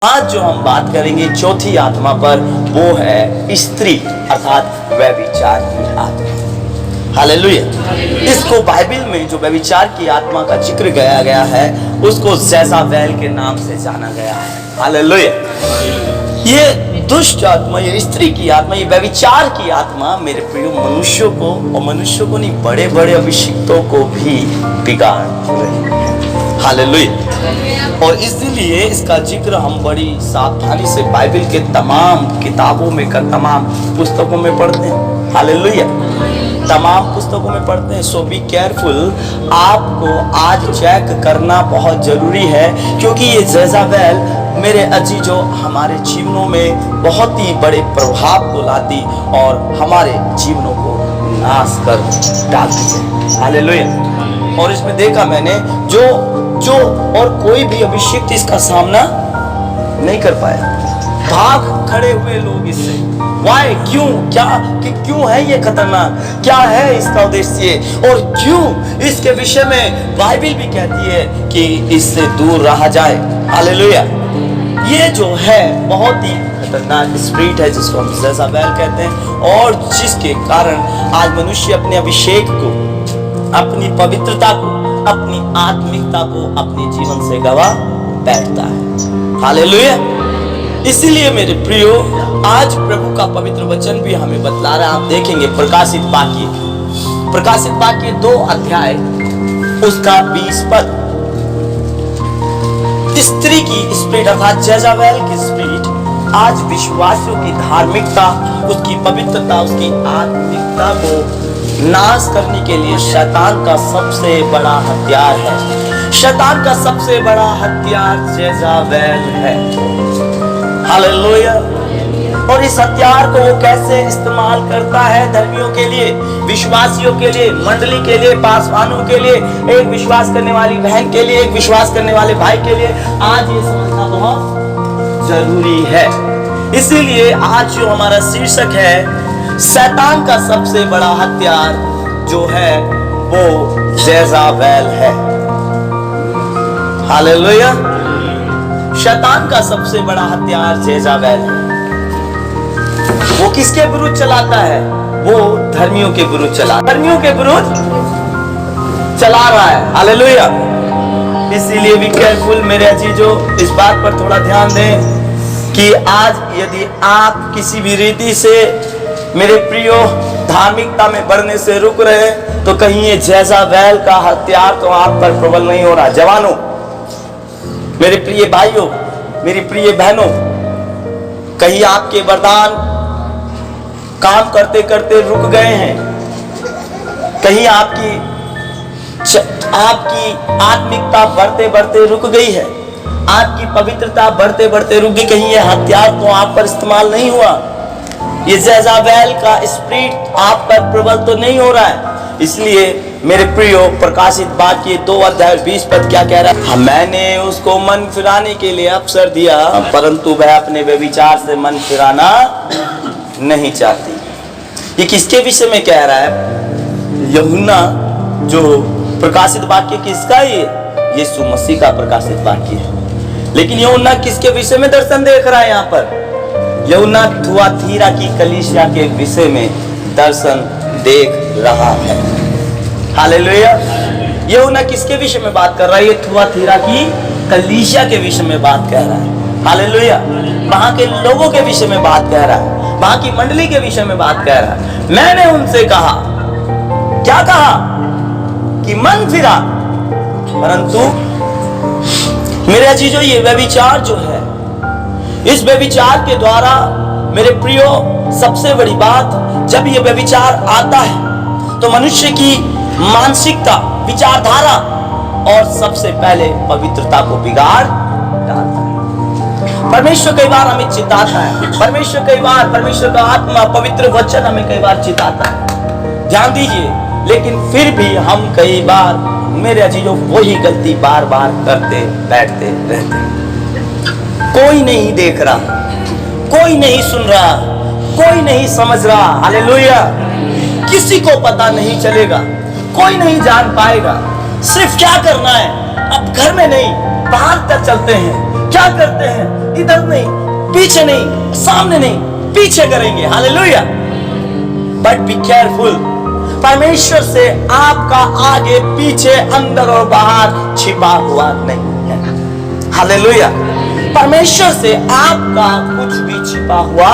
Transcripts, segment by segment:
आज जो हम बात करेंगे चौथी आत्मा पर, वो है स्त्री अर्थात व्यभिचार की आत्मा। हालेलुया। इसको बाइबल में जो व्यभिचार की आत्मा का जिक्र किया गया है उसको जेजाबेल के नाम से जाना गया है। हालेलुया। ये दुष्ट आत्मा, ये स्त्री की आत्मा, ये व्यभिचार की आत्मा मेरे प्रिय मनुष्यों को, और मनुष्यों को नहीं, बड़े बड़े अभिषिक्तों को भी बिगाड़ रही है। हालेलुया। और इसलिए इसका जिक्र हम बड़ी सावधानी से बाइबल के तमाम किताबों में, तमाम पुस्तकों में पढ़ते हैं। हालेलुया। तमाम पुस्तकों में पढ़ते हैं। सो बी केयरफुल। आपको आज चेक करना बहुत जरूरी है, क्योंकि ये जेजाबेल मेरे अजीजों हमारे जीवनों में बहुत ही बड़े प्रभाव को लाती और हमारे जीवनों को नाश कर डालती है। हालेलुया। और इसमें देखा मैंने जो और कोई भी अभिषिक्त इसका सामना नहीं कर पाया। भाग खड़े हुए लोग इससे। वाई? क्यों? क्या कि क्यों है ये खतरनाक? क्या है इसका उद्देश्य? और क्यों इसके विषय में बाइबल भी कहती है कि इससे दूर रहा जाए। हालेलुया। ये जो है बहुत ही खतरनाक स्पिरिट है जिसको हम जेजाबेल कहते हैं, और जिसके कारण आज मनुष्य अपने अभिषेक को, अपनी पवित्रता को, अपनी आत्मिकता को अपने जीवन से गवा बैठता है। हालेलुया। इसीलिए मेरे प्रियो, आज प्रभु का पवित्र वचन भी हमें बतला रहा है। आप देखेंगे प्रकाशित वाक्य 2 अध्याय उसका 20 पद। स्त्री की स्पिरिट अर्थात जेजाबेल की स्पिरिट आज विश्वासियों की धार्मिकता, उसकी पवित्रता, उसकी आत्मिकता को नाश करने के लिए शैतान का सबसे बड़ा हथियार है। शैतान का सबसे बड़ा हथियार जेजाबेल है। हालेलुया। और इस हथियार को वो कैसे इस्तेमाल करता है? धर्मियों के लिए, विश्वासियों के लिए, मंडली के लिए, पासवानों के लिए, एक विश्वास करने वाली बहन के लिए, एक विश्वास करने वाले भाई के लिए आज ये समझना बहुत जरूरी है। इसीलिए आज जो हमारा शीर्षक है, शैतान का सबसे बड़ा हथियार जो है वो जेजाबेल है। हालेलुया। शैतान का सबसे बड़ा हथियार जेजाबेल है। वो किसके विरुद्ध चलाता है? वो धर्मियों के विरुद्ध धर्मियों के विरुद्ध चला रहा है। हालेलुया। इसीलिए भी केयरफुल मेरे अजीजों, इस बात पर थोड़ा ध्यान दें कि आज यदि आप किसी भी रीति से मेरे प्रियो धार्मिकता में बढ़ने से रुक रहे हैं, तो कहीं ये जेजाबेल का हथियार तो आप पर प्रबल नहीं हो रहा। जवानों, मेरे प्रिय भाइयों, मेरी प्रिय बहनों, कहीं आपके वरदान काम करते करते रुक गए हैं, कहीं आपकी आत्मिकता बढ़ते बढ़ते रुक गई है, आपकी पवित्रता बढ़ते बढ़ते रुक गई, कहीं ये हथियार तो आप पर इस्तेमाल नहीं हुआ, ये जेजाबेल का स्पिरिट आप पर प्रबल तो नहीं हो रहा है। इसलिए मेरे प्रियो, प्रकाशित वाक्य 2 अध्याय 20 पद क्या कह रहा है? मैंने उसको मन फिराने के लिए अवसर दिया, परंतु वह अपने व्यभिचार से मन फिराना नहीं चाहती। ये किसके विषय में कह रहा है? यूहन्ना, जो प्रकाशित वाक्य किसका? ये यीशु मसीह का प्रकाशित वाक्य है। लेकिन यूहन्ना किसके विषय में दर्शन देख रहा है? यहाँ पर यूहन्ना थुआतीरा की कलीसिया के विषय में दर्शन देख रहा है। हालेलुया। यूहन्ना किसके विषय में बात कर रहा है? ये थुआतीरा की कलीसिया के विषय में बात कर रहा है। हालेलुया। वहां के लोगों के विषय में बात कर रहा है, वहां की मंडली के विषय में बात कर रहा है। मैंने उनसे कहा, क्या कहा? कि मन फिरा, परंतु मेरे अजीजों, ये व्यभिचार जो है, इस व्यभिचार के द्वारा मेरे प्रियो, सबसे बड़ी बात, जब ये व्यभिचार आता है तो मनुष्य की मानसिकता, विचारधारा और सबसे पहले पवित्रता को बिगाड़ डालता है। परमेश्वर कई बार हमें चिताता है, परमेश्वर का आत्मा, पवित्र वचन हमें कई बार चिताता है, ध्यान दीजिए। लेकिन फिर भी हम कई बार मेरे अजीजों वही गलती बार बार करते बैठते रहते हैं। कोई नहीं देख रहा, कोई नहीं सुन रहा, कोई नहीं समझ रहा। हालेलुया। किसी को पता नहीं चलेगा, कोई नहीं जान पाएगा। सिर्फ क्या करना है? अब घर में नहीं, बाहर तक चलते हैं, क्या करते हैं? इधर नहीं, पीछे नहीं, सामने नहीं, पीछे करेंगे। हालेलुया। बट बी केयरफुल, परमेश्वर से आपका आगे पीछे अंदर और बाहर छिपा हुआ नहीं है। हालेलुया। परमेश्वर से आपका कुछ भी छिपा हुआ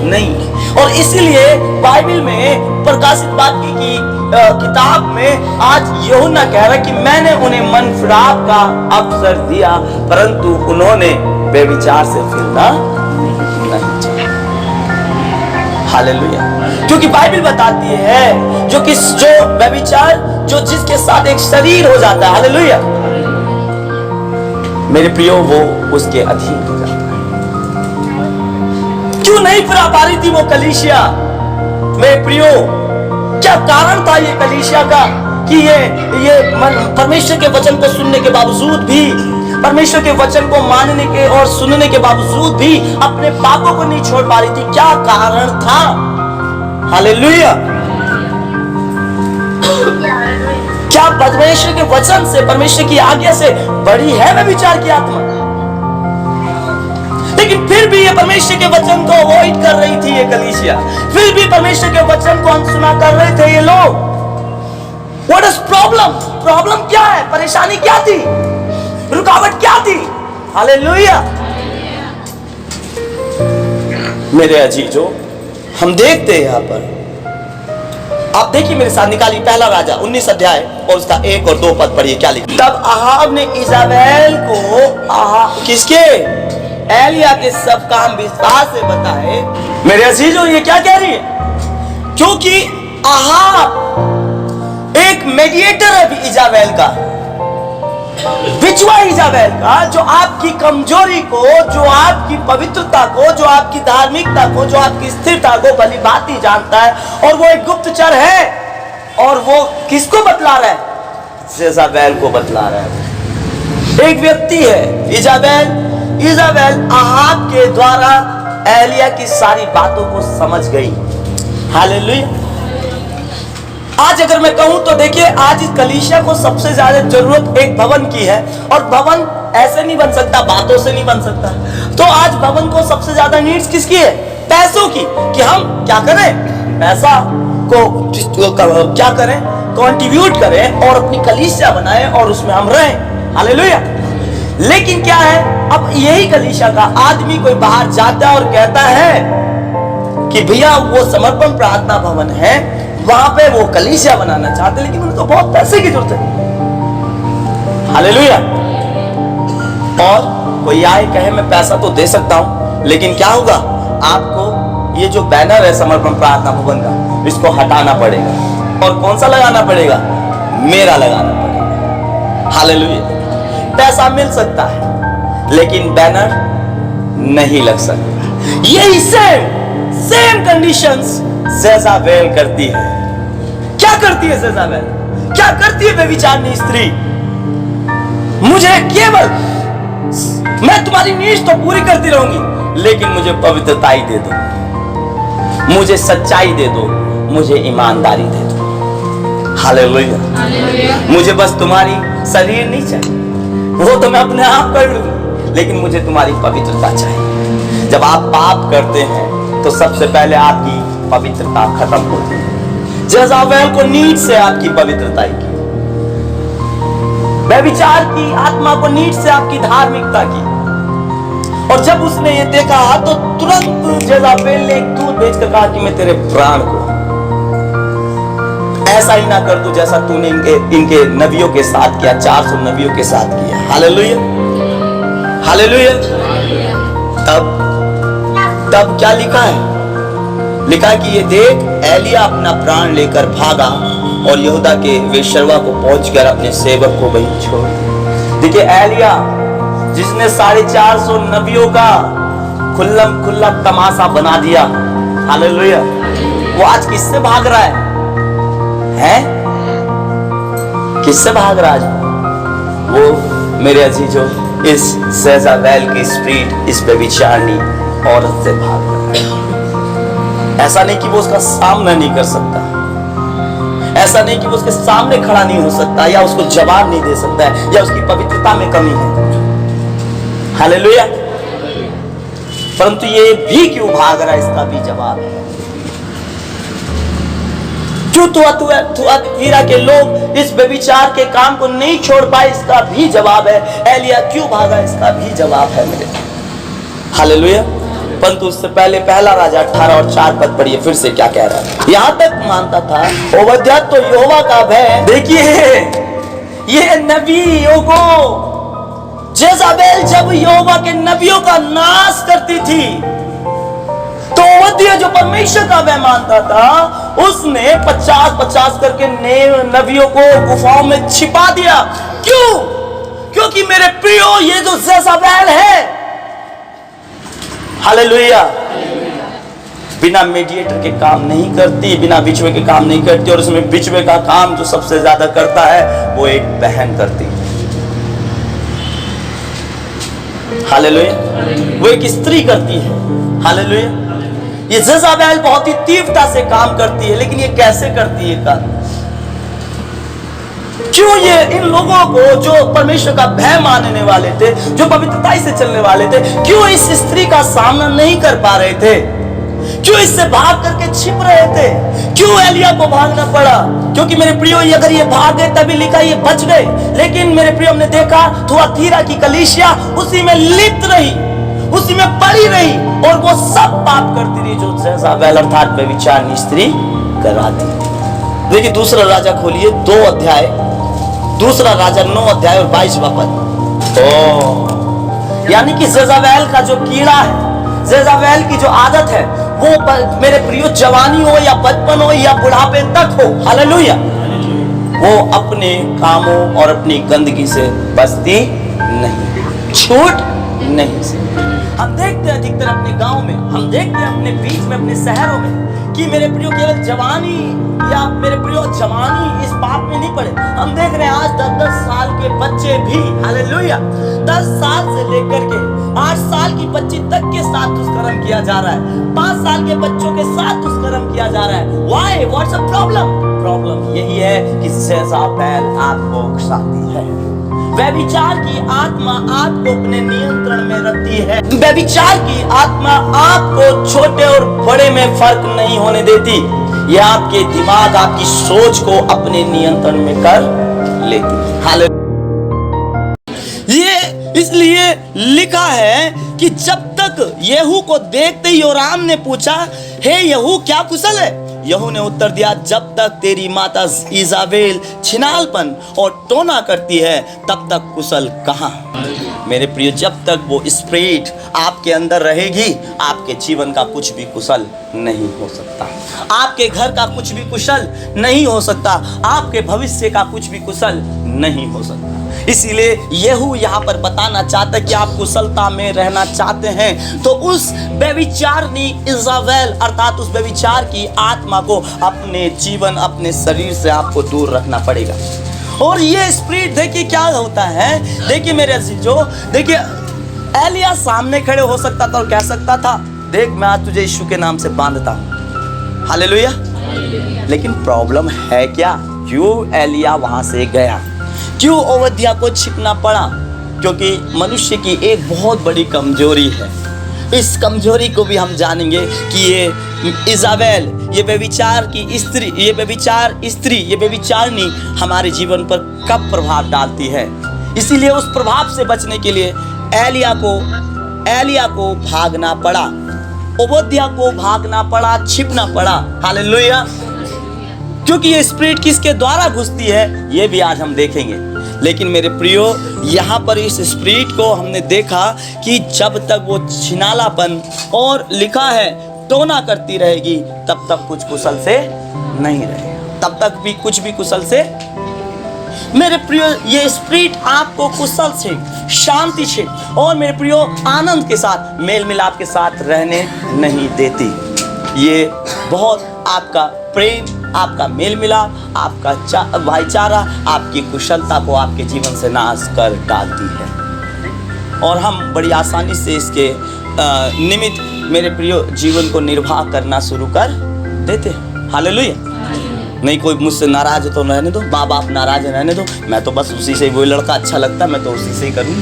नहीं है। और इसीलिए बाइबल में प्रकाशित वाक्य की किताब में आज यूहन्ना कह रहा है कि मैंने उन्हें मन फिराव का अवसर दिया, परंतु उन्होंने व्यभिचार से फिरना नहीं चाहा। हालेलुया। क्योंकि बाइबल बताती है जो व्यभिचार जो जिसके साथ एक शरीर हो जाता है, हालेलुया, मेरे प्रियो, वो उसके अधीन हो जाता है। क्यों नहीं फिरा पा रही थी वो कलीसिया? मेरे प्रियो, क्या कारण था ये कलीसिया का कि ये परमेश्वर के वचन को सुनने के बावजूद भी, परमेश्वर के वचन को मानने के और सुनने के बावजूद भी अपने पापों को नहीं छोड़ पा रही थी? क्या कारण था? हालेलुया। क्या परमेश्वर के वचन से, परमेश्वर की आज्ञा से बड़ी है व्यभिचार की आत्मा? लेकिन फिर भी ये परमेश्वर के वचन को अवॉइड कर रही थी ये कलीसिया, फिर भी परमेश्वर के वचन को अनसुना कर रहे थे ये लोग। What is problem? प्रॉब्लम क्या है? परेशानी क्या थी? रुकावट क्या थी? हालेलुया। मेरे अजीजों, हम देखते हैं यहां पर, आप देखिए मेरे साथ, निकालिए पहला राजा 19 अध्याय और उसका 1 और 2 पद पढ़िए। क्या लिखा? तब अहाब ने इजाबेल को किसके? एलिया के सब काम विस्तार से बताए। मेरे अजीजों, ये क्या कह रही है? क्योंकि अहाब एक मेडिएटर है इजाबेल का, बिचवा इजाबेल का, जो आपकी कमजोरी को, जो आपकी पवित्रता को, जो आपकी धार्मिकता को, जो आपकी स्थिरता को भली भांति जानता है। और वो एक गुप्तचर है, और वो किसको बतला रहा है? इजाबेल को बतला रहा है। एक व्यक्ति है इजाबेल अहाब के द्वारा एलिया की सारी बातों को समझ गई। हालेलुया। आज अगर मैं कहूं तो देखिए, आज इस कलीसिया को सबसे ज्यादा जरूरत एक भवन की है, और भवन ऐसे नहीं बन सकता, बातों से नहीं बन सकता। तो आज भवन को सबसे ज्यादा नीड्स किसकी है? पैसों की। कि हम क्या करें? पैसा को क्या करें? कंट्रीब्यूट करें और अपनी कलीसिया बनाएं और उसमें हम रहें। हालेलुया। लेकिन क्या है, अब यही कलीसिया का आदमी कोई बाहर जाता है और कहता है कि भैया वो समर्पण प्रार्थना भवन है, वहां पे वो कलीसिया बनाना चाहते, लेकिन उन्हें तो बहुत पैसे की जरूरत है। हालेलुया। और कोई आए कहे मैं पैसा तो दे सकता हूं, लेकिन क्या होगा? आपको ये जो बैनर है समर्पण प्रार्थना भवन का, इसको हटाना पड़ेगा। और कौन सा लगाना पड़ेगा? मेरा लगाना पड़ेगा। हालेलुया। पैसा मिल सकता है, लेकिन बैनर नहीं लग सकता। यही सेम कंडीशंस जेज़ाबेल करती है। क्या करती है जेज़ाबेल? क्या करती है व्यभिचारिणी स्त्री? मुझे केवल, मैं तुम्हारी नीड्स तो पूरी करती रहूंगी, लेकिन मुझे पवित्रता ही दे दो, मुझे सच्चाई दे दो, मुझे ईमानदारी दे दो। हालेलुया। मुझे बस तुम्हारी शरीर नहीं चाहिए, वो तो मैं अपने आप कर लूंगा, लेकिन मुझे तुम्हारी पवित्रता चाहिए। जब आप पाप करते हैं तो सबसे पहले आपकी पवित्रता खत्म होती है। जेज़ाबेल को नीड से आपकी पवित्रता की, व्यभिचार की आत्मा को नीड से आपकी धार्मिकता की। और जब उसने ये देखा तो तुरंत जेज़ाबेल ने एक दूत भेजकर कहा कि मैं तेरे प्राण को ऐसा ही ना कर दूं जैसा तूने इनके नबियों के साथ किया, 400 नबियों के साथ किया। हालेलुया। हालेलुया। तब क्या लिखा है? लिखा कि ये देख, एलिया अपना प्राण लेकर भागा और यहूदा के वेश्या को पहुंचकर अपने सेवक को वहीं छोड़। देखिए, एलिया जिसने 450 नबियों का खुल्लम खुल्ला तमाशा बना दिया, हालेलुया, वो आज किससे भाग रहा है? किससे भाग रहा है? वो मेरे अजीजों, इस जेज़ाबेल की स्प्रिट, इस व्यभिचारिणी औरत से भाग रहा है। ऐसा नहीं कि वो उसका सामना नहीं कर सकता, ऐसा नहीं कि वो उसके सामने खड़ा नहीं हो सकता, या उसको जवाब नहीं दे सकता है, या उसकी पवित्रता में कमी है। हालेलुया। परंतु ये भी क्यों भाग रहा है, इसका भी जवाब है। क्यों थुआतीरा के लोग इस व्यभिचार के काम को नहीं छोड़ पाए, इसका भी जवाब है। एलिया क्यों भागा, इसका भी जवाब है मेरे। हालेलुया। परंतु उससे पहले पहला राजा 18 और 4 पद पढ़िए फिर से क्या कह रहा है। यहां तक मानता था ओबद्याह तो यहोवा का भय, देखिए ये नबियों को, जेज़ाबेल जब यहोवा के नबियों का नाश करती थी तो ओबद्याह जो परमेश्वर का भय मानता था उसने 50-50 करके नबियों को गुफाओं में छिपा दिया। क्यों? क्योंकि मेरे प्रियो ये जो जेज़ाबेल है, हालेलुया, बिना मीडिएटर के काम नहीं करती, बिना बिचवे के काम नहीं करती, और उसमें बिचवे का काम जो सबसे ज्यादा करता है वो एक बहन करती है। हालेलुया। वो एक स्त्री करती है। हालेलुया। ये जेज़ाबेल बहुत ही तीव्रता से काम करती है, लेकिन ये कैसे करती है काम? क्यों ये इन लोगों को जो परमेश्वर का भय मानने वाले थे, जो पवित्रता से चलने वाले थे, क्यों इस स्त्री का सामना नहीं कर पा रहे थे? क्यों इससे भाग करके छिप रहे थे? क्यों एलिया को भागना पड़ा? क्योंकि मेरे प्रियो अगर ये भाग गए तभी लिखा ये बच गए, लेकिन मेरे प्रियो हमने देखा थुआतीरा की कलीसिया उसी में लिप्त रही, उसी में पड़ी रही, और वो सब पाप करती रही जो जेज़ाबेल अर्थात व्यभिचारिणी स्त्री कराती थी। देखिए दूसरा राजा खोलिए 2 अध्याय, दूसरा राजा 9 अध्याय और 22वां पद। यानी कि जेज़ाबेल का जो कीड़ा है, जेज़ाबेल की जो आदत है, वो मेरे प्रियो जवानी हो या बचपन हो या बुढ़ापे तक हो, हालेलुया, वो अपने कामों और अपनी गंदगी से बचती नहीं, छूट नहीं सकती। हम देखते हैं अधिकतर अपने गांव में, हम देखते हैं अपने बीच में, अपने शहरों में कि मेरे प्रियो केवल जवानी या मेरे प्रियो जवानी इस पाप में नहीं पड़े। हम देख रहे हैं आज 10-10 साल के बच्चे भी, हालेलुया, 10 साल से लेकर के 8 साल की बच्ची तक के साथ दुष्कर्म किया जा रहा है, 5 साल के बच्चों के साथ दुष्कर्म किया जा रहा है। Why? What's the problem? Problem यही है कि जेज़ाबेल आपको उकसाती है। व्यभिचार की आत्मा आपको अपने नियंत्रण में रखती है। व्यभिचार की आत्मा आपको छोटे और बड़े में फर्क नहीं होने देती। ये आपके दिमाग, आपकी सोच को अपने नियंत्रण में कर लेती है। हालेलुया। ये इसलिए लिखा है कि जब तक येहू को देखते ही योराम ने पूछा, हे येहू क्या कुशल है? यहू ने उत्तर दिया, जब तक तेरी माता इज़ाबेल छिनालपन और टोना करती है तब तक कुशल कहाँ। मेरे प्रिय, जब तक वो स्पिरिट आपके अंदर रहेगी आपके जीवन का कुछ भी कुशल नहीं हो सकता, आपके घर का कुछ भी कुशल नहीं हो सकता, आपके भविष्य का कुछ भी कुशल नहीं हो सकता। इसीलिए येहू यहाँ पर बताना चाहता है कि आप कुशलता में रहना चाहते हैं तो उस व्यभिचारिणी इज़ाबेल अर्थात उस व्यभिचार की आत्मा को अपने जीवन, अपने शरीर से आपको दूर रखना पड़ेगा। और ये स्पिरिट देखिए क्या होता है, देखिए मेरे अजीजों, देखिए एलिया सामने खड़े हो सकता था और कह सकता था, देख मैं आज तुझे यीशु के नाम से बांधता हूँ, हालेलुया। लेकिन प्रॉब्लम है क्या? क्यों एलिया वहां से गया? क्यों ओबद्याह को छिपना पड़ा? क्योंकि मनुष्य की एक बहुत बड़ी कमजोरी है। इस कमजोरी को भी हम जानेंगे कि ये इज़ाबेल, ये व्यभिचार की स्त्री, ये व्यभिचार स्त्री, ये व्यभिचारिणी हमारे जीवन पर कब प्रभाव डालती है। इसीलिए उस प्रभाव से बचने के लिए एलिया को भागना पड़ा, ओबद्याह को भागना पड़ा, छिपना पड़ा। हालेलुया। क्योंकि ये स्पिरिट किसके द्वारा घुसती है ये भी आज हम देखेंगे। लेकिन मेरे प्रियो, यहाँ पर इस स्पिरिट को हमने देखा कि जब तक वो छिनालापन और लिखा है टोना करती रहेगी तब तक कुछ कुशल से नहीं रहेगा, तब तक भी कुछ भी कुशल से। मेरे प्रियो, ये स्पिरिट आपको कुशल से, शांति से और मेरे प्रियो आनंद के साथ, मेल मिलाप के साथ रहने नहीं देती। ये बहुत आपका प्रेम, आपका मेल मिलाप, आपका भाईचारा, आपकी कुशलता को आपके जीवन से नाश कर डालती है। और हम बड़ी आसानी से इसके निमित्त मेरे प्रियो जीवन को निर्वाह करना शुरू कर देते हैं। हालेलुया। नहीं कोई मुझसे नाराज है तो रहने दो, माँ बाप नाराज है रहने दो, मैं तो बस उसी से, वही लड़का अच्छा लगता है मैं तो उसी से ही करूँ।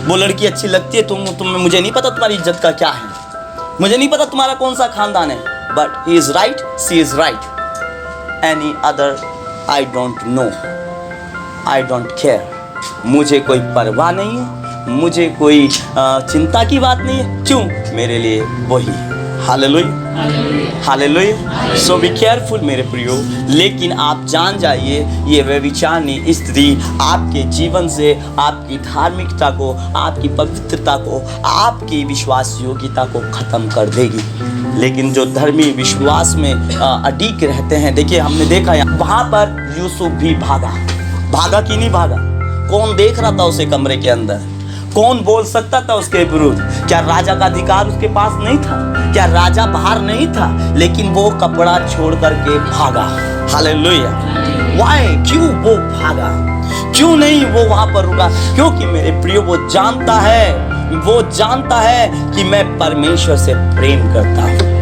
वो लड़की अच्छी लगती है, तुम्हें मुझे नहीं पता तुम्हारी इज्जत का क्या है, मुझे नहीं पता तुम्हारा कौन सा खानदान है, but he is right, she is right, any other I don't know, I don't care, मुझे कोई परवाह नहीं है, मुझे कोई चिंता की बात नहीं है। क्यों? मेरे लिए वही। Hallelujah, hallelujah. So be careful मेरे प्रियो। लेकिन आप जान जाइए, ये व्यभिचारिणी स्त्री आपके जीवन से आपकी धार्मिकता को, आपकी पवित्रता को, आपकी विश्वास योग्यता को खत्म कर देगी। लेकिन जो धर्मी विश्वास में अडिग रहते हैं, देखिए हमने देखा वहां पर यूसुफ भी भागा कि नहीं भागा? कौन देख रहा था उसे कमरे के अंदर? कौन बोल सकता था उसके विरुद्ध? क्या राजा का अधिकार उसके पास नहीं था? क्या राजा बाहर नहीं था? लेकिन वो कपड़ा छोड़ करके भागा। हालेलुया। व्हाई? क्यों वो भागा? क्यों नहीं वो वहां पर रुका? क्योंकि मेरे प्रियो वो जानता है कि मैं परमेश्वर से प्रेम करता हूं।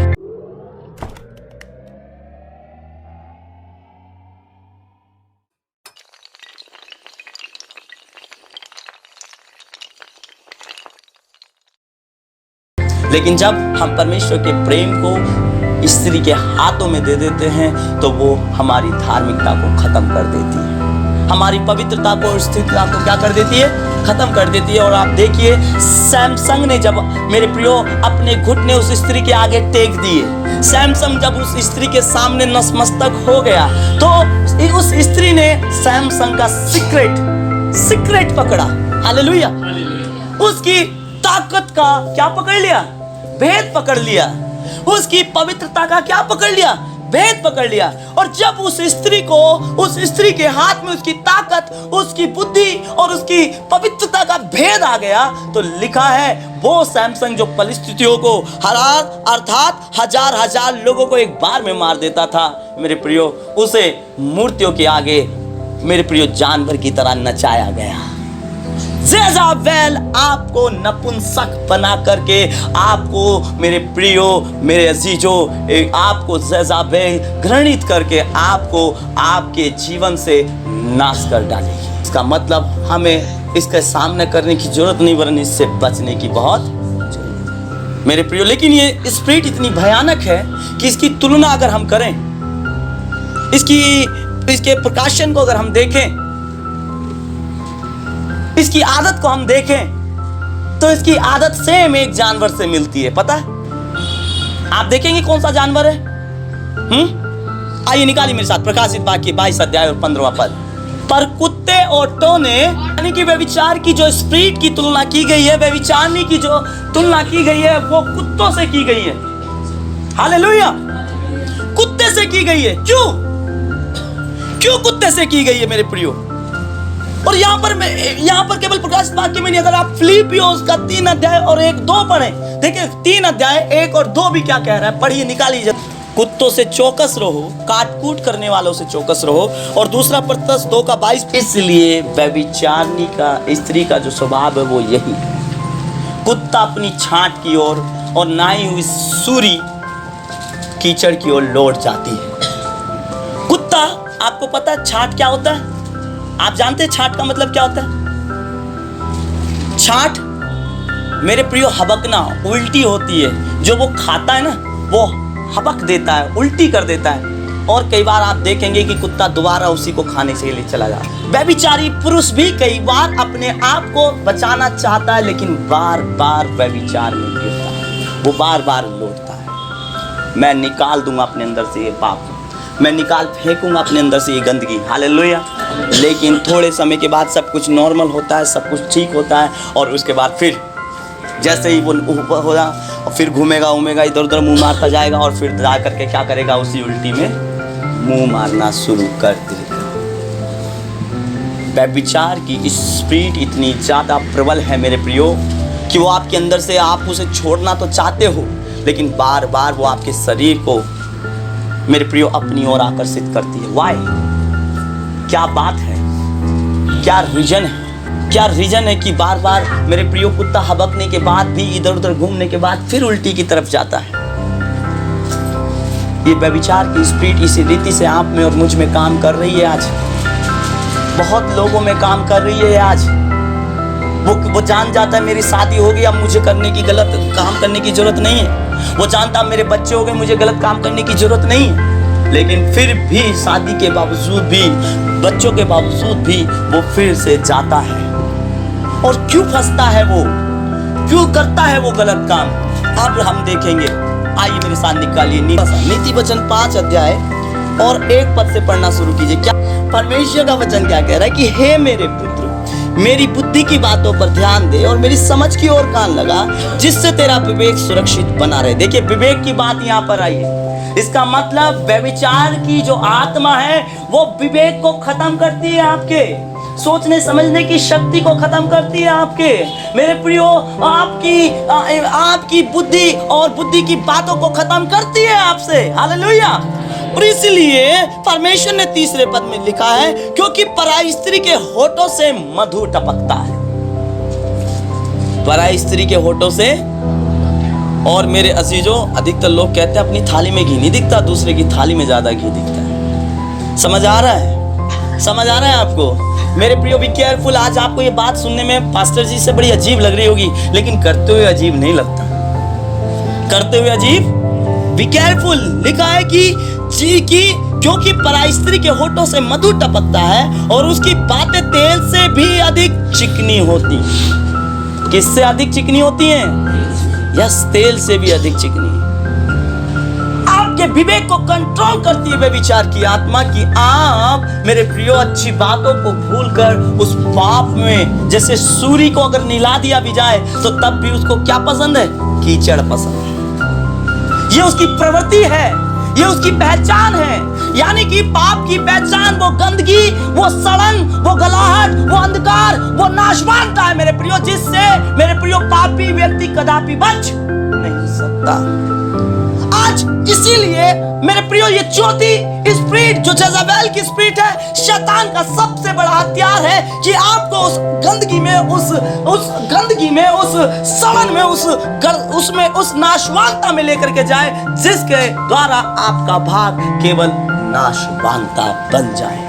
लेकिन जब हम परमेश्वर के प्रेम को स्त्री के हाथों में दे देते हैं तो वो हमारी धार्मिकता को खत्म कर देती है, हमारी पवित्रता को, स्थिरता को क्या कर देती है? खत्म कर देती है। और आप देखिए सैमसंग ने जब मेरे प्रियो अपने घुटने उस स्त्री के आगे टेक दिए, सैमसंग जब उस स्त्री के सामने नतमस्तक हो गया तो उस स्त्री ने सैमसंग का सीक्रेट पकड़ा। हालेलुया। उसकी ताकत का क्या पकड़ लिया? भेद पकड़ लिया। उसकी पवित्रता का क्या पकड़ लिया? भेद पकड़ लिया। और जब उस स्त्री के हाथ में उसकी ताकत, उसकी बुद्धि और उसकी पवित्रता का भेद आ गया तो लिखा है वो सैमसंग जो परिस्थितियों को अर्थात हजार लोगों को एक बार में मार देता था, मेरे प्रियो उसे मूर्तियों के आगे मेरे प्रियो जानवर की तरह नचाया गया। जेजाबेल आपको नपुंसक बना करके, आपको मेरे प्रियो, मेरे अजीजों, आपको जेजाबेल घृणित करके आपको आपके जीवन से नाश कर डालेगी। इसका मतलब हमें इसके सामने करने की जरूरत नहीं, वरन इससे बचने की बहुत जरूरत। मेरे प्रियो, लेकिन ये स्पिरिट इतनी भयानक है कि इसकी तुलना अगर हम करें, इसके प्रकाशन को अगर हम देखें, इसकी आदत को हम देखें तो इसकी आदत सेम एक जानवर से मिलती है। पता है? आप देखेंगे कौन सा जानवर है? आइए निकालिए मेरे साथ प्रकाशित वाक्य 22 अध्याय और 15वां पद। पर कुत्ते और टोने, यानी कि व्यभिचार की जो स्पिरिट की तुलना की गई है, व्यभिचारिणी की जो तुलना की गई है वो कुत्तों से की गई है। हालेलुया। कुत्ते से की गई है। क्यों कुत्ते से की गई है मेरे प्रियो? और यहाँ पर केवल प्रकाशित वाक्य में नहीं, अगर आप फिलिपियोस का 3 अध्याय और 1-2 पढ़ें, देखिए 3 अध्याय 1 और 2 भी क्या कह रहा है, पढ़िए, निकालिए। कुत्तों से चौकस रहो, काट-कूट करने वालों से चौकस रहो। और दूसरा पत्रस 2 का 22, इसलिए व्यभिचारिणी का, स्त्री का जो स्वभाव है वो यही, कुत्ता अपनी छांट की ओर और नाई हुई सूरी कीचड़ की ओर लौट जाती है। कुत्ता, आपको पता है छांट क्या होता है? आप जानते हैं छांट का मतलब क्या होता है? छांट मेरे प्रियो हबकना, उल्टी होती है। जो वो खाता है ना, वो हबक देता है, उल्टी कर देता है। और कई बार आप देखेंगे कि कुत्ता दोबारा उसी को खाने के लिए चला जाता है। व्यभिचारी पुरुष भी कई बार अपने आप को बचाना चाहता है, लेकिन बार बार व्यभिचार में गिरता है, वो बार बार लौटता है। मैं निकाल दूंगा अपने अंदर से ये पाप, मैं निकाल फेंकूंगा अपने अंदर से ये गंदगी। हालेलुया। लेकिन थोड़े समय के बाद सब कुछ नॉर्मल होता है, सब कुछ ठीक होता है, और उसके बाद फिर जैसे ही वो ऊपर हो जाए और फिर घूमेगा इधर उधर मुंह मारता जाएगा, और फिर जा करके क्या करेगा? उसी उल्टी में मुंह मारना शुरू कर देगा। व्यभिचार की स्पिरिट इतनी ज़्यादा प्रबल है मेरे प्रियो कि वो आपके अंदर से, आप उसे छोड़ना तो चाहते हो, लेकिन बार बार वो आपके शरीर को मेरे प्रियो अपनी ओर आकर्षित करती है। वाई? क्या बात है? क्या रीजन है? क्या रीजन है कि बार बार मेरे प्रियो कुत्ता हबकने के बाद भी, इधर उधर घूमने के बाद फिर उल्टी की तरफ जाता है? ये व्यभिचार की स्पिरिट इसी रीति से आप में और मुझ में काम कर रही है आज, बहुत लोगों में काम कर रही है आज। वो जान जाता है मेरी शादी हो गई, अब मुझे करने की गलत काम करने की जरूरत नहीं है। वो जानता मेरे बच्चे हो गए, मुझे गलत काम करने की जरूरत नहीं है। लेकिन फिर भी शादी के बावजूद भी, बच्चों के बावजूद भी वो फिर से जाता है। और क्यों फंसता है वो, क्यों करता है वो गलत काम? अब हम देखेंगे। आइए मेरे साथ निकालिए नीति वचन 5 अध्याय और 1 पद से पढ़ना शुरू कीजिए। क्या परमेश्वर का वचन क्या कह रहा है कि हे मेरे पुत्र, मेरी बुद्धि की बातों पर ध्यान दे और मेरी समझ की ओर कान लगा, जिससे तेरा विवेक सुरक्षित बना रहे। देखिए विवेक की बात यहाँ पर आई है। इसका मतलब व्यभिचार की जो आत्मा है वो विवेक को खत्म करती है, आपके सोचने समझने की शक्ति को खत्म करती है आपके। मेरे प्रियो, आपकी बुद्धि और बुद्धि की बातों को खत्म करती है आपसे। हालेलुया। और इसलिए परमेश्वर ने 3 पद में लिखा है, क्योंकि पराई स्त्री के होठों से मधु टपकता है। पराई स्त्री के होठों से। और मेरे अजीजों, अधिकतर लोग कहते हैं अपनी थाली में घी नहीं दिखता, दूसरे की थाली में ज्यादा घी दिखता है। समझ आ रहा है? समझ आ रहा है आपको? मेरे प्रियो, बी केयरफुल। आज आपको ये बात सुनने में पास्टर जी से बड़ी अजीब लग रही होगी, लेकिन करते हुए अजीब नहीं लगता। करते हुए अजीब। Be careful. लिखा है कि क्योंकि पराई स्त्री के होठों से मधु टपकता है और उसकी बातें तेल से भी अधिक चिकनी होती। किससे अधिक चिकनी होती हैं? यस, तेल से भी अधिक चिकनी। आपके विवेक को कंट्रोल करती है व्यभिचार की आत्मा की। आप मेरे प्रियो अच्छी बातों को भूलकर उस पाप में, जैसे सूर्य को अगर निला दिया भी जाए तो तब भी उसको क्या पसंद है? कीचड़ पसंद है। ये उसकी प्रवृत्ति है, ये उसकी पहचान है। यानी कि पाप की पहचान वो गंदगी, वो सड़न, वो गलाहट, वो अंधकार, वो नाशवानता है मेरे प्रियो, जिससे मेरे प्रियो पापी व्यक्ति कदापि बच नहीं सकता। आज इसीलिए मेरे प्रियो ये चौथी स्पिरिट जो जेज़ाबेल की स्पिरिट है, शैतान का सबसे बड़ा हथियार है कि आपको उस गंदगी में, उस गंदगी में, उस सड़न में, उसमें उस नाशवानता में लेकर के जाए, जिसके द्वारा आपका भाग केवल नाशवानता बन जाए।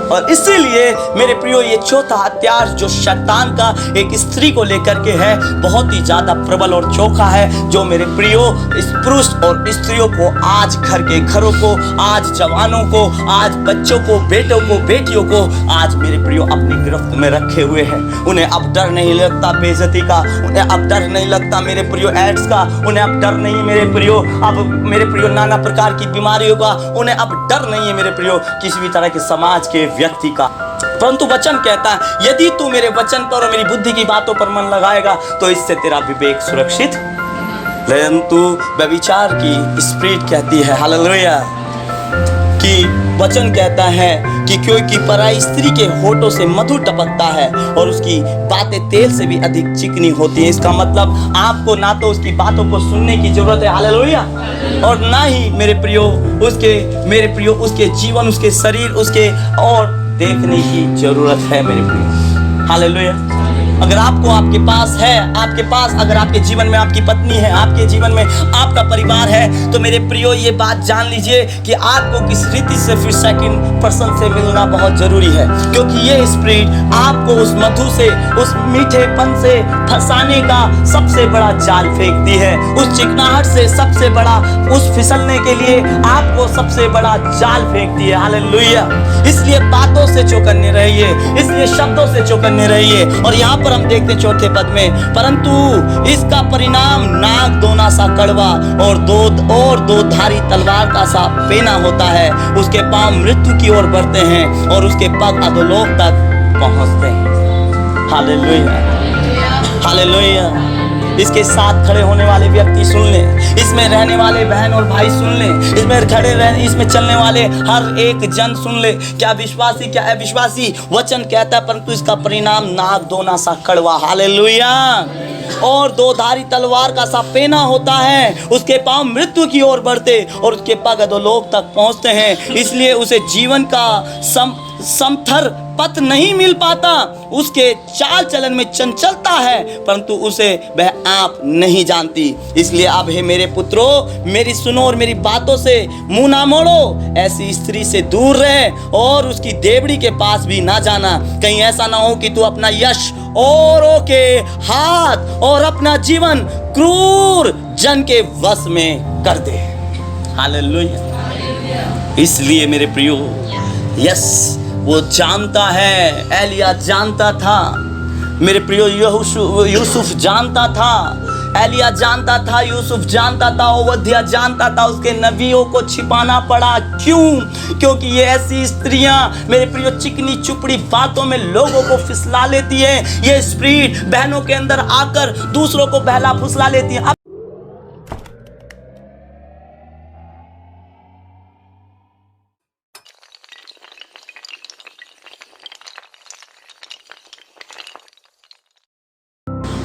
और इसीलिए मेरे प्रियो ये चौथा हथियार जो शैतान का एक स्त्री को लेकर के है, बहुत ही ज्यादा प्रबल और चोखा है, जो मेरे प्रियो इस पुरुष और स्त्रियों को, आज घर के घरों को, आज जवानों को, आज बच्चों को, बेटों को, बेटियों को आज मेरे प्रियो अपनी गिरफ्त में रखे हुए हैं। उन्हें अब डर नहीं लगता बेइज्जती का, उन्हें अब डर नहीं लगता मेरे प्रियो एड्स का, उन्हें अब डर नहीं मेरे प्रियो, अब मेरे प्रियो नाना प्रकार की बीमारियों का, उन्हें अब डर नहीं है मेरे प्रियो किसी भी तरह के समाज के व्यक्ति का। परंतु वचन कहता है, यदि तू मेरे वचन पर और मेरी बुद्धि की बातों पर मन लगाएगा तो इससे तेरा विवेक सुरक्षित। परंतु व्यभिचार की स्पिरिट कहती है, हालेलुया, कि वचन कहता है कि क्योंकि पराई स्त्री के होठों से मधु टपकता है और उसकी बातें तेल से भी अधिक चिकनी होती है। इसका मतलब आपको ना तो उसकी बातों को सुनने की जरूरत है, हालेलुया, और ना ही मेरे प्रियो उसके जीवन, उसके शरीर, उसके और देखने की जरूरत है मेरे प्रियो। हालेलुया। अगर आपको आपके पास अगर आपके जीवन में आपकी पत्नी है, आपके जीवन में आपका परिवार है, तो मेरे प्रियो ये बात जान लीजिए कि आपको किस रीति से फिर सेकंड पर्सन से मिलना बहुत जरूरी है, क्योंकि ये स्पिरिट आपको उस मधु से, उस मीठेपन से फंसाने का सबसे बड़ा जाल फेंकती है। उस चिकनाहट से सबसे बड़ा, उस फिसलने के लिए आपको सबसे बड़ा जाल फेंकती है। हालेलुया। इसलिए बातों से चौकन्ने रहिए, इसलिए शब्दों से चौकन्ने रहिए। और यहाँ पर हम देखते हैं चौथे पद में, परंतु इसका परिणाम नाग दोना सा कड़वा और दो धारी तलवार का सा पेना होता है। उसके पांव मृत्यु की ओर बढ़ते हैं और उसके पग अधोलोक तक पहुंचते हैं। Hallelujah, hallelujah. इसके साथ खड़े होने वाले व्यक्ति सुन लें, इसमें रहने वाले बहन और भाई सुन लें, इसमें चलने वाले हर एक जन सुन ले, क्या विश्वासी क्या अविश्वासी। वचन कहता है परंतु इसका परिणाम नाग दोना सा कड़वा, हालेलुया, और दो धारी तलवार का सा पेना होता है। उसके पांव मृत्यु की ओर बढ़ते और उसके पग अधोलोक तक पहुंचते हैं। इसलिए उसे जीवन का समथर पथ नहीं मिल पाता, उसके चाल चलन में चंचलता है, परंतु उसे वह आप नहीं जानती। इसलिए अब हे मेरे पुत्रों, मेरी सुनो और मेरी बातों से मुंह ना मोड़ो। ऐसी स्त्री से दूर रहे और उसकी देवड़ी के पास भी ना जाना। कहीं ऐसा ना हो कि तू अपना यश औरों के हाथ और अपना जीवन क्रूर जन के वश में कर दे। हालेलुया। इसलिए मेरे प्रियो, यस, वो जानता है, एलिया जानता था। मेरे प्रियो, यूसुफ जानता था, एलिया जानता था, यूसुफ जानता था, ओबद्याह जानता था। उसके नबियों को छिपाना पड़ा। क्यों? क्योंकि ये ऐसी स्त्रियां, मेरे प्रियो, चिकनी चुपड़ी बातों में लोगों को फिसला लेती है। ये स्पिरिट बहनों के अंदर आकर दूसरों को बहला फुसला लेती है।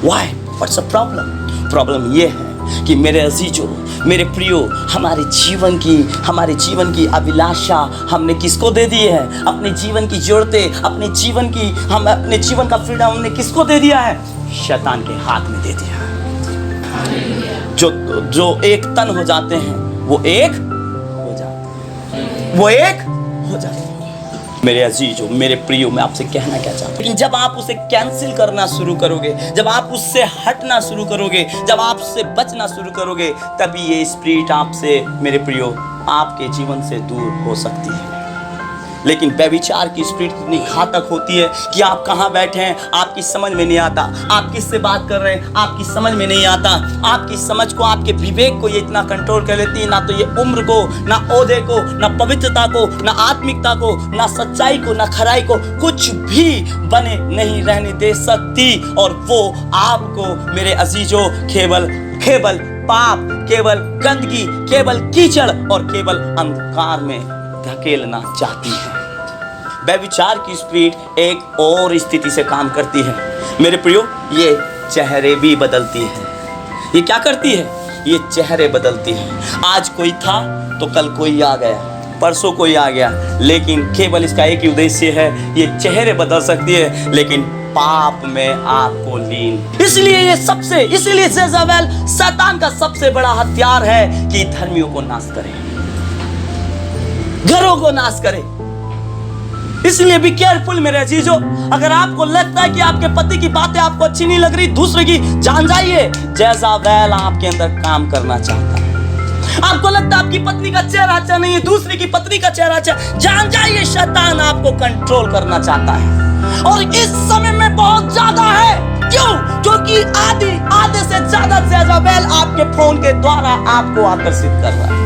Why? What's the problem? Problem ये है कि मेरे अजीजों, मेरे प्रियो, हमारे जीवन की अभिलाषा हमने किसको दे दी है? अपने जीवन की जरूरतें, अपने जीवन का फ्रीडम हमने किसको दे दिया है? शैतान के हाथ में दे दिया है। जो एक तन हो जाते हैं, वो एक हो जाते हैं। मेरे अजीजों, मेरे प्रियो, मैं आपसे कहना क्या चाहता हूँ, लेकिन जब आप उसे कैंसिल करना शुरू करोगे, जब आप उससे हटना शुरू करोगे, जब आप उससे बचना शुरू करोगे, तभी ये स्पिरिट आपसे, मेरे प्रियो, आपके जीवन से दूर हो सकती है। लेकिन व्यभिचार की स्पिरिट इतनी घातक होती है कि आप कहाँ बैठे हैं आपकी समझ में नहीं आता, आप किससे बात कर रहे हैं आपकी समझ में नहीं आता। आपकी समझ को, आपके विवेक को ये इतना कंट्रोल कर लेती है। ना तो ये उम्र को, ना ओहदे को, ना पवित्रता को, ना आत्मिकता को, ना सच्चाई को, ना खराई को, कुछ भी बने नहीं रहने दे सकती। और वो आपको, मेरे अजीजों, केवल पाप, केवल गंदगी, केवल कीचड़ और केवल अंधकार में धकेलना चाहती है। व्यभिचार की स्पिरिट एक और स्थिति से काम करती है। मेरे प्रियो, ये चेहरे भी बदलती है। ये क्या करती है? ये चेहरे बदलती है। आज कोई था तो कल कोई आ गया, परसों कोई आ गया, लेकिन केवल इसका एक ही उद्देश्य है, ये चेहरे बदल सकती है, लेकिन पाप में आपको लीन। इसलिए जेज़ाबेल शैतान का सबसे बड़ा हथियार है कि धर्मियों को नाश करे, घरों को नाश करे। इसलिए भी केयरफुल मेरे अजीजों। अगर आपको लगता है कि आपके पति की बातें आपको अच्छी नहीं लग रही, दूसरे की, जान जाइए जेज़ाबेल आपके अंदर काम करना चाहता है। आपको लगता है आपकी पत्नी का चेहरा अच्छा नहीं है, दूसरी की पत्नी का चेहरा अच्छा, जान जाइए शैतान आपको कंट्रोल करना चाहता है। और इस समय में बहुत ज्यादा है। क्यों? क्योंकि आधे से ज्यादा जेज़ाबेल आपके फोन के द्वारा आपको आकर्षित कर रहा है,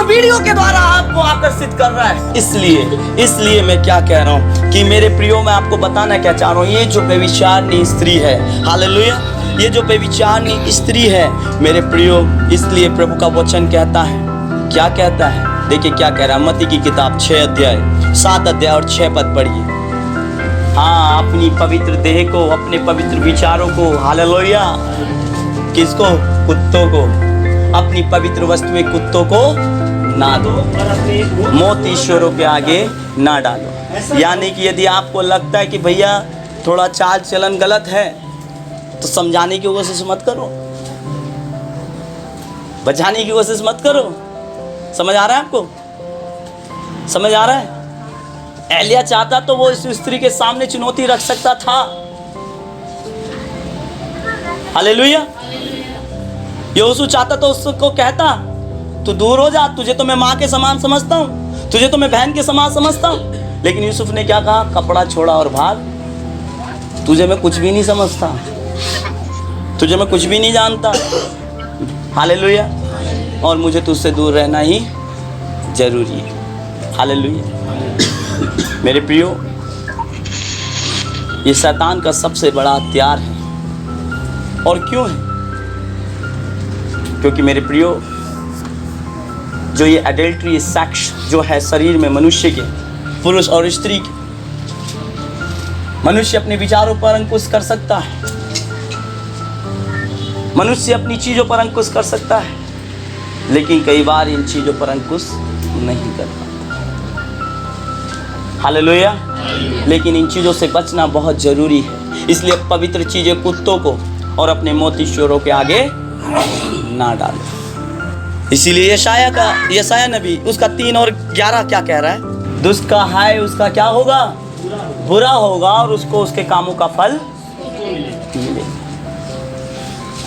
वीडियो के द्वारा आपको आकर्षित कर रहा है। इसलिए मैं क्या कह रहा हूं कि मेरे प्रियो, मैं आपको बताना क्या चाह रहा हूं, ये जो व्यभिचारिणी स्त्री है, हालेलुया, ये जो व्यभिचारिणी स्त्री है मेरे प्रियो, इसलिए प्रभु का वचन कहता है, क्या कहता है? देखिए क्या कह रहा है। मत्ती की किताब 7 अध्याय और 6 पद पढ़िए। हाँ, अपनी पवित्र देह को, अपने पवित्र विचारों को, हालेलुया, किसको? कुत्तों को, अपनी पवित्र वस्तुएं कुत्तों को ना दो, मोत ईश्वरों के आगे ना डालो। यानी कि यदि आपको लगता है कि भैया थोड़ा चाल चलन गलत है, तो समझाने की कोशिश मत करो, बचाने की कोशिश मत करो। समझ आ रहा है आपको? समझ आ रहा है? एलिया चाहता तो वो इस स्त्री के सामने चुनौती रख सकता था। हालेलुया। यहोशू चाहता तो उसको कहता, तू दूर हो जा, तुझे तो मैं माँ के समान समझता हूँ, तुझे तो मैं बहन के समान समझता हूँ। लेकिन यूसुफ ने क्या कहा? कपड़ा छोड़ा और भाग, तुझे मैं कुछ भी नहीं समझता, तुझे मैं कुछ भी नहीं जानता। हालेलुया। और मुझे तुझसे दूर रहना ही जरूरी है। हालेलुया। मेरे प्रियो, ये शैतान का सबसे बड़ा हथियार है। और क्यों है? क्योंकि मेरे प्रियो, जो ये एडल्ट्री सेक्स जो है शरीर में मनुष्य के, पुरुष और स्त्री के, मनुष्य अपने विचारों पर अंकुश कर सकता है, मनुष्य अपनी चीजों पर अंकुश कर सकता है, लेकिन कई बार इन चीजों पर अंकुश नहीं कर पाता। हालेलुया। लेकिन इन चीज़ों से बचना बहुत ज़रूरी है, इसलिए पवित्र चीज़ें कुत्तों को और अपने मोती चोरों के आगे ना डालो। इसीलिए यशाया नबी उसका 3 और 11 क्या कह रहा है? दुष्ट का हाय उसका क्या होगा? बुरा होगा और उसको उसके कामों का फल मिलेगा।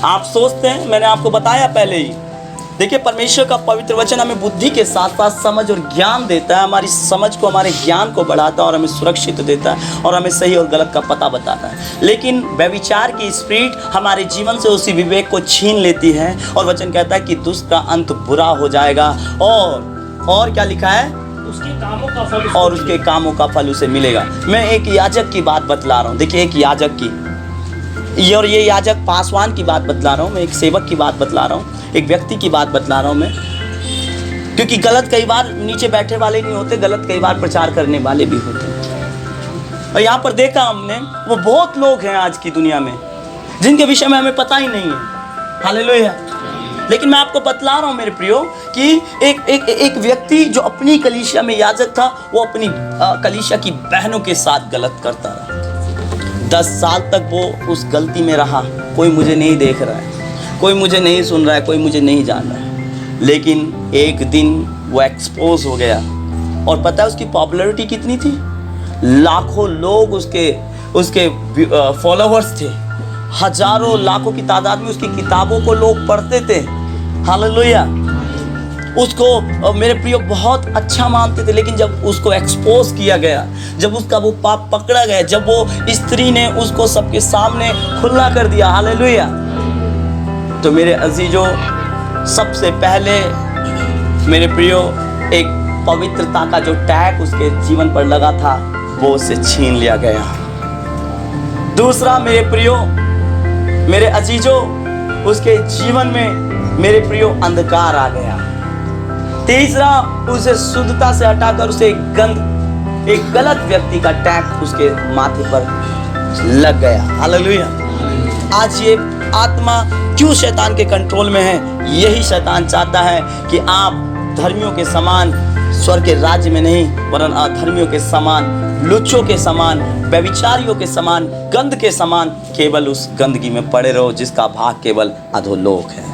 आप सोचते हैं, मैंने आपको बताया पहले ही, देखिए परमेश्वर का पवित्र वचन हमें बुद्धि के साथ साथ समझ और ज्ञान देता है, हमारी समझ को, हमारे ज्ञान को बढ़ाता है और हमें सुरक्षित देता है और हमें सही और गलत का पता बताता है। लेकिन व्यभिचार की स्पिरिट हमारे जीवन से उसी विवेक को छीन लेती है और वचन कहता है कि दुष्ट का अंत बुरा हो जाएगा और क्या लिखा है? उसके कामों का फल उसे मिलेगा। मैं एक याजक की बात बतला रहा हूँ। देखिए एक याजक की, ये याजक पासवान की बात बतला रहा हूँ, मैं एक सेवक की बात बतला रहा हूँ, एक व्यक्ति की बात बतला रहा हूँ मैं, क्योंकि गलत कई बार नीचे बैठे वाले नहीं होते, गलत कई बार प्रचार करने वाले भी होते हैं। और यहाँ पर देखा हमने, वो बहुत लोग हैं आज की दुनिया में जिनके विषय में हमें पता ही नहीं है। हालेलुया। लेकिन मैं आपको बतला रहा हूँ मेरे प्रियो कि एक व्यक्ति जो अपनी कलीसिया में याजक था, वो अपनी कलीसिया की बहनों के साथ गलत करता रहा। 10 साल तक वो उस गलती में रहा। कोई मुझे नहीं देख रहा है, कोई मुझे नहीं सुन रहा है, कोई मुझे नहीं जान रहा है। लेकिन एक दिन वो एक्सपोज हो गया और पता है उसकी पॉपुलैरिटी कितनी थी? लाखों लोग उसके फॉलोअर्स थे, हजारों लाखों की तादाद में उसकी किताबों को लोग पढ़ते थे। हालेलुया। उसको मेरे प्रियो बहुत अच्छा मानते थे। लेकिन जब उसको एक्सपोज किया गया, जब उसका वो पाप पकड़ा गया, जब वो स्त्री ने उसको सबके सामने खुला कर दिया, हालेलुया, तो मेरे अजीजों, सबसे पहले मेरे प्रियो एक पवित्रता का जो टैग उसके जीवन पर लगा था वो उसे छीन लिया गया। दूसरा मेरे प्रियो, मेरे अजीजों, उसके जीवन में मेरे प्रियो अंधकार आ गया। तीसरा, उसे शुद्धता से हटाकर उसे एक गलत व्यक्ति का टैग उसके माथे पर लग गया। हालेलुया। आज ये आत्मा क्यों शैतान के कंट्रोल में है? यही शैतान चाहता है कि आप धर्मियों के समान स्वर्ग के राज्य में नहीं, वरन अधर्मियों के समान, लुच्चों के समान, व्यभिचारियों के समान, गंध के समान केवल उस गंदगी में पड़े रहो जिसका भाग केवल अधोलोक है।